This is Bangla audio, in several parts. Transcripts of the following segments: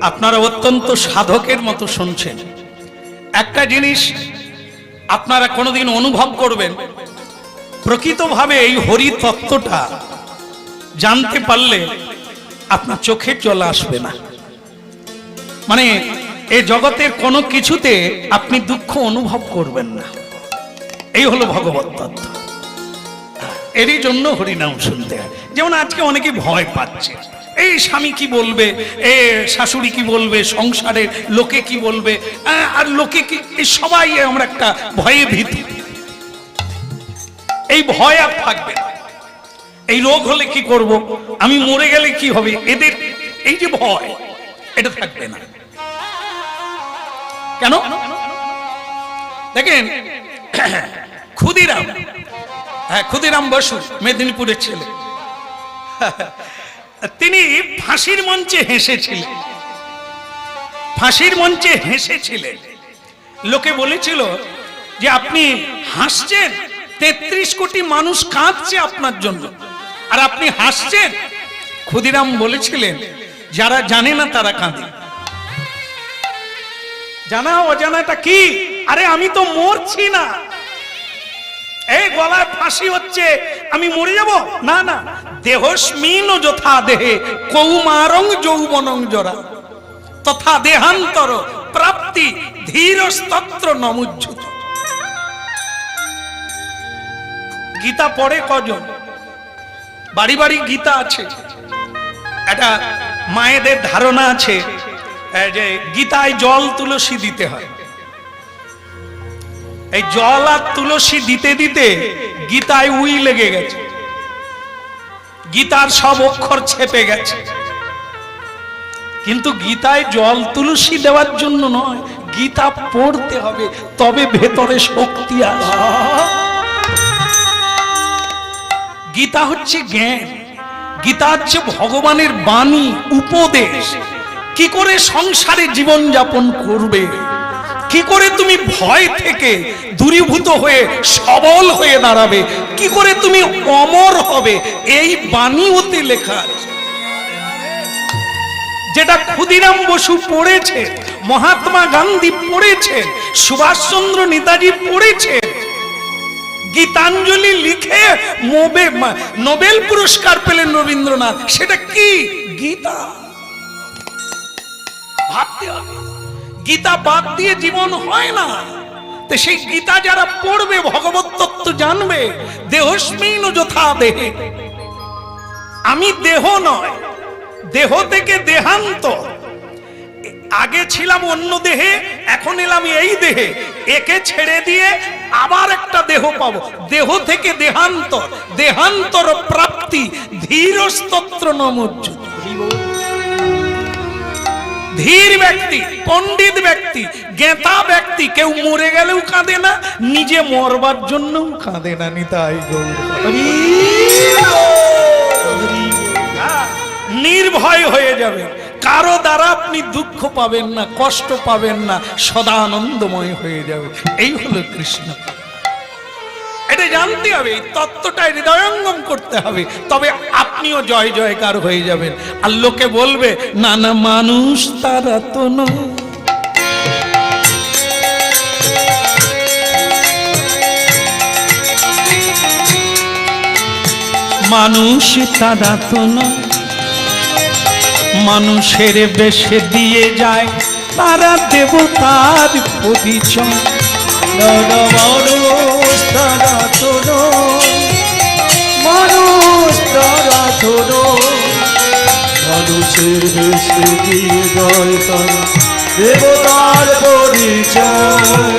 আপনারা অত্যন্ত সাধকের মতো শুনছেন। একটা জিনিস আপনারা কোনোদিন অনুভব করবেন, প্রকৃতভাবে এই হরি তত্ত্বটা জানতে পারলে আপনার চোখে জল আসবে না। মানে এই জগতের কোনো কিছুতে আপনি দুঃখ অনুভব করবেন না। এই হলো ভগবত তত্ত্ব। এরই জন্য হরিনাম শুনতে হয়। যেমন আজকে অনেকে ভয় পাচ্ছে, এই স্বামী কি বলবে, এ শাশুড়ি কি বলবে, সংসারের লোকে কি বলবে, আর লোকে কি, সবাই আমরা একটা ভয়ে ভীত। এই ভয় আর থাকবে না। এই রোগ হলে কি করব, আমি মরে গেলে কি হবে, এদের এই যে ভয়, এটা থাকবে না। কেন দেখেন, ক্ষুদিরাম বসু মেদিনীপুরের ছেলে, তিনি ফাঁসির মঞ্চে হেসেছিলেন। লোকে বলেছিল যে আপনি হাসছেন, 33 কোটি মানুষ কাঁদছে আপনার জন্য, আর আপনি হাসছেন। ক্ষুদিরাম বলেছিলেন, যারা জানে না তারা কাঁদে। জানা অজানাটা কি? আরে আমি তো মরছি না, এই গলায় ফাঁসি হচ্ছে, আমি মরে যাব না। না, দেহস্মিন যথা দেহে কৌমারং যৌবনং জরা তথা দেহান্তর প্রাপ্তি ধীরস্তত্র নমুজ্জুত। গীতা পড়ে কজন? বাড়ি বাড়ি গীতা আছে। এটা মায়েদের ধারণা আছে যে গীতায় জল তুলসী দিতে হয়। এই জল আর তুলসী দিতে দিতে গীতায় উই লেগে গেছে, গীতার সব অক্ষর ছেপে গেছে। কিন্তু গীতায় জল তুলসী দেওয়ার জন্য নয়, গীতা পড়তে হবে, তবে ভেতরে শক্তি আসে। গীতা হচ্ছে জ্ঞান, গীতা হচ্ছে ভগবানের বাণী, উপদেশ। কি করে সংসারে জীবন যাপন করবে, কি করে তুমি ভয় থেকে দূরীভূত হয়ে সবল হয়ে দাঁড়াবে, কি করে তুমি অমর হবে, এই বাণী ওতে লেখা আছে। যেটা ক্ষুদিরাম বসু পড়েছে, মহাত্মা গান্ধী পড়েছেন, সুভাষচন্দ্র নেতাজি পড়েছেন, গীতাঞ্জলি লিখে নোবেল পুরস্কার পেলেন রবীন্দ্রনাথ। সেটা কি? গীতা। ভাবতে হবে, গীতা বাদ দিয়ে জীবন হয় না। তো সেই গীতা যারা পড়বে, ভগবত তত্ত্ব জানবে। দেহস্মিন যথা দেহে, আমি দেহ নয়, দেহ থেকে দেহান্ত। আগে ছিলাম অন্য দেহে, এখন এলাম এই দেহে। একে ছেড়ে দিয়ে আবার একটা দেহ পাবো। দেহ থেকে দেহান্তর, দেহান্তর প্রাপ্তি ধীরস্তত্র নমুজ্জুত। ধীর ব্যক্তি, পণ্ডিত ব্যক্তি, জ্ঞাতা ব্যক্তি কেউ মরে গেলেও কাঁদে না, নিজে মরবার জন্যও কাঁদে না। নিতাই গৌর, নির্ভয় হয়ে যাবে। কারো দ্বারা আপনি দুঃখ পাবেন না, কষ্ট পাবেন না, সদা আনন্দময় হয়ে যাবে। এই হলো কৃষ্ণ। এটা জানতে হবে, এই তত্ত্বটা হৃদয়ঙ্গম করতে হবে, তবে আপনিও জয় জয়কার হয়ে যাবেন। আর লোকে বলবে, না না, মানুষ তারা তো নয়, মানুষ তারা তো নয়, মানুষের বেশে দিয়ে যায় তারা দেবতার পরিচয়। মানুষ তারা তো নয়, মানুষ তারা তো নয়, মানুষের বেশে দিয়ে যায় তারা দেবতার পরিচয়।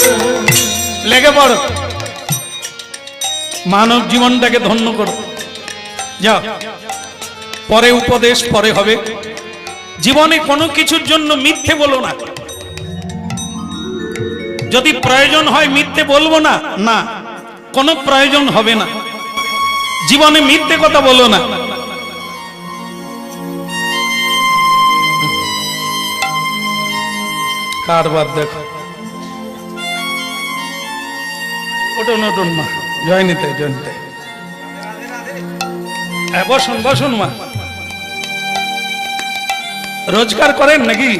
লেগে পড়ো, মানব জীবনটাকে ধন্য করো। যাও, পরে উপদেশ পরে হবে। জীবনে কোনো কিছুর জন্য মিথ্যে বলো না। যদি প্রয়োজন হয় মিথ্যে বলবো না, না, কোনো প্রয়োজন হবে না। জীবনে মিথ্যে কথা বলো না। কারবার দেখো, ওটন ওটন মা, জয় নিতে, জয় নিতে। বসুন বসুন মা। রোজগার করেন নাকি?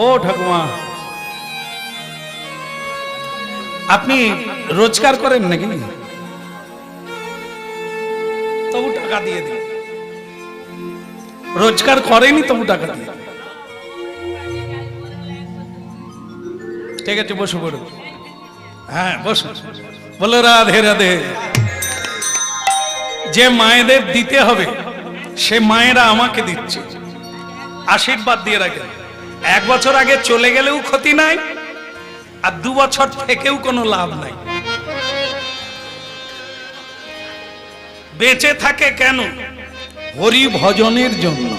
ও ঠাকুমা, আপনি রোজগার করেন নাকি? তবু টাকা দিয়ে দিন। রোজগার করেনি তবু টাকা দিয়ে। ঠিক আছে, বসে পড়ুন। হ্যাঁ বসুন। বলো রাধে রাধে। যে মায়েদের দিতে হবে সে মায়েরা আমাকে দিচ্ছে, আশীর্বাদ দিয়ে রাখেন। 1 বছর আগে চলে গেলেও ক্ষতি নাই, আর 2 বছর থেকেও কোনো লাভ নাই। বেঁচে থাকে কেন? হরি ভজনের জন্য,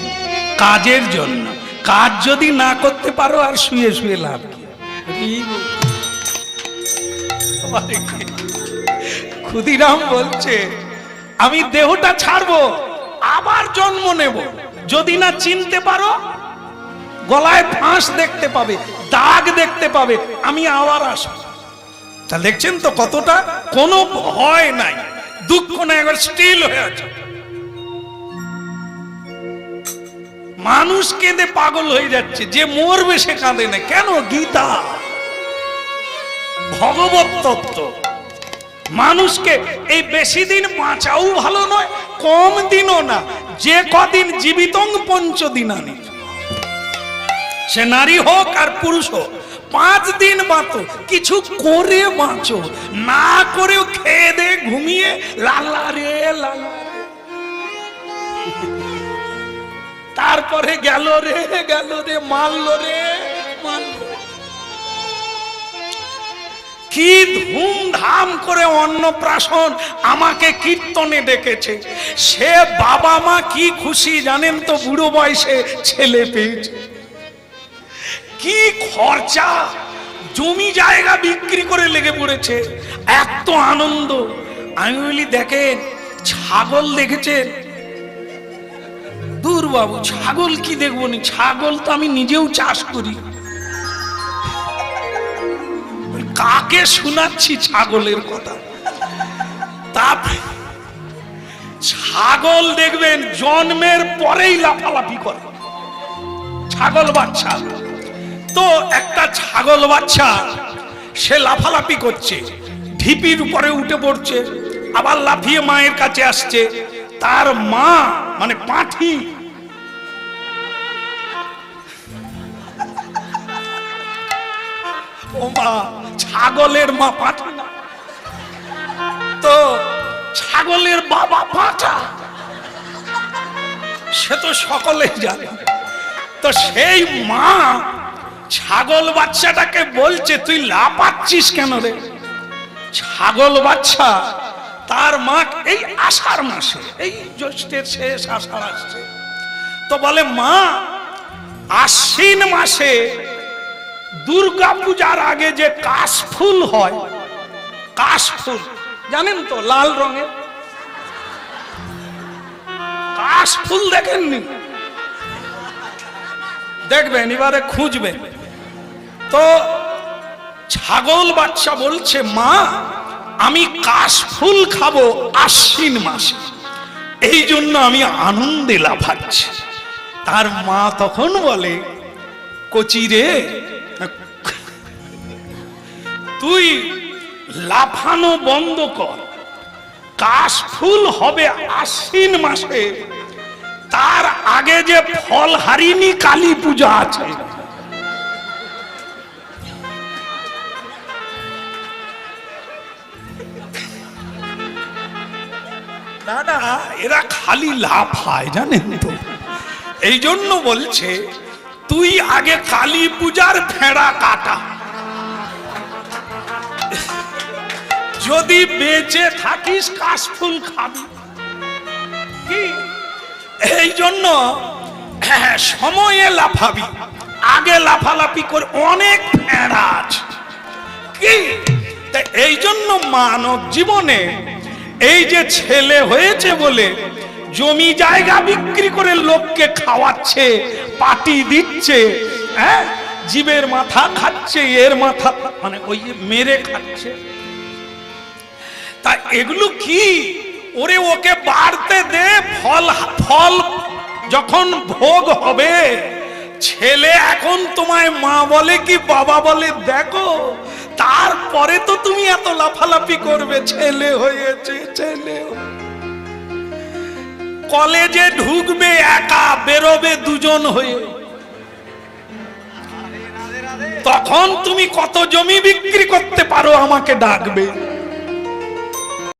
কাজের জন্য। কাজ যদি না করতে পারো আর শুয়ে শুয়ে লাভ কি? ক্ষুদিরাম বলছে আমি দেহটা ছাড়বো, আবার জন্ম নেব। যদি না চিনতে পারো, গলায় ফাঁস দেখতে পাবে, দাগ দেখতে পাবে, আমি আবার আসবো। তা দেখছেন তো কতটা কোনো ভয় নাই, দুঃখ নাই, একবার স্টিল হয়ে আছে। মানুষ কেঁদে পাগল হয়ে যাচ্ছে, যে মরবে সে কাঁদে না কেন? গীতা, ভগবত তত্ত্ব। মানুষকে এই বেশি দিন বাঁচাও ভালো নয়, কম দিনও না। যে কদিন জীবিতং পঞ্চদিনানি, সে নারী হোক আর পুরুষ হোক, 5 দিন বাঁচো, কিছু করে বাঁচো। না করেও খেয়ে দে ঘুমিয়ে লালা রে লালা, তারপরে গেল রে মারল রে মারল। কি ধুমধাম করে অন্নপ্রাশন আমাকে কীর্তনে ডেকেছে। সে বাবা মা কি খুশি জানেন তো, বুড়ো বয়সে ছেলে পেয়েছে। কি খরচা, জমি জায়গা বিক্রি করে লেগে পড়েছে, এত আনন্দ। আমি বলি দেখেন, ছাগল দেখেছেন? দূর বাবু, ছাগল কি দেখবো নি, ছাগল তো আমি নিজেও চাষ করি। কাকে শোনাচ্ছি ছাগলের কথা? তা ছাগল দেখবেন জন্মের পরেই লাফালাফি করে, ছাগল বাচ্চা। তো একটা ছাগল বাচ্চা সে লাফালাফি করছে, ঢিপির উপরে উঠে পড়ছে, আবার লাফিয়ে মায়ের কাছে আসছে। তার মা মানে পাঁঠি, ও মা, ছাগলের মা পাঁঠি না তো, ছাগলের বাবা পাঁঠা, সে তো সকলে জানে। তো সেই মা ছাগল বাচ্চাটাকে বলছে তুই লাফাচ্ছিস কেন রে? ছাগল বাচ্চা তার মা এই আষাঢ় মাসে, এই জ্যৈষ্ঠের শেষ আষাঢ় আসছে, তো বলে মা আশ্বিন মাসে দুর্গা পূজার আগে যে কাশফুল হয়, কাশফুল জানেন তো, লাল রঙের কাশফুল দেখেননি? দেখবেন, এবারে খুঁজবেন। তো ছাগল বাচ্চা বলছে মা আমি কাশফুল খাবো আশ্বিন মাসে, এই জন্য আমি আনন্দে লাফাচ্ছি। তার মা তখন বলে কচি রে, তুই লাফানো বন্ধ কর, কাশফুল হবে আশ্বিন মাসে, তার আগে যে ফল হারিনি কালী পূজা আছে। না না, এরা খালি লাফায় জানেন তো, এই জন্য বলছে তুই আগে কালী পূজার ভেড়া কাটা, যদি বেঁচে থাকিস কাশফুল খাবি। কি এই জন্য সময়ে লাফাবি, আগে লাফালাফি করে অনেক ভেড়া আছে। কি এই জন্য মানব জীবনে এই যে ছেলে হয়েছে বলে জমি জায়গা বিক্রি করে লোককে খাওয়াচ্ছে, পাটি দিচ্ছে, হ্যাঁ, জীবের মাথা খাচ্ছে, এর মাথা মানে ওই মেরে খাচ্ছে। তা এগুলো কি? ওরে ওকে বাড়তে দে, ফল ফল যখন ভোগ হবে, ছেলে এখন তোমায় মা বলে কি বাবা বলে দেখো, তারপরে তো তুমি এত লাফালাফি করবে ছেলে হয়েছে ছেলে। কলেজে ঢুকবে একা, বেরোবে দুজন হয়ে, তখন তুমি কত জমি বিক্রি করতে পারো আমাকে ডাকবে।